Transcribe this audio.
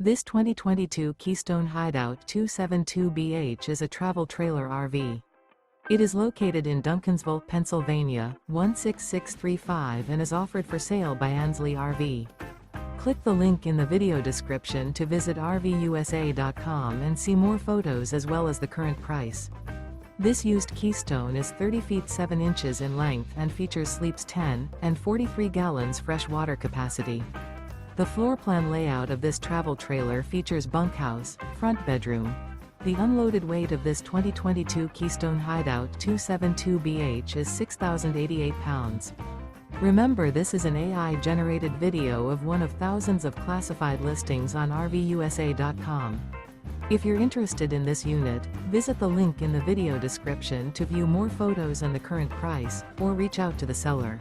This 2022 Keystone Hideout 272BH is a travel trailer RV. It is located in Duncansville, Pennsylvania, 16635 and is offered for sale by Ansley RV. Click the link in the video description to visit RVUSA.com and see more photos as well as the current price. This used Keystone is 30 feet 7 inches in length and features sleeps 10 and 43 gallons fresh water capacity. The floor plan layout of this travel trailer features bunkhouse, front bedroom. The unloaded weight of this 2022 Keystone Hideout 272BH is 6,088 pounds. Remember, this is an AI-generated video of one of thousands of classified listings on RVUSA.com. If you're interested in this unit, visit the link in the video description to view more photos and the current price, or reach out to the seller.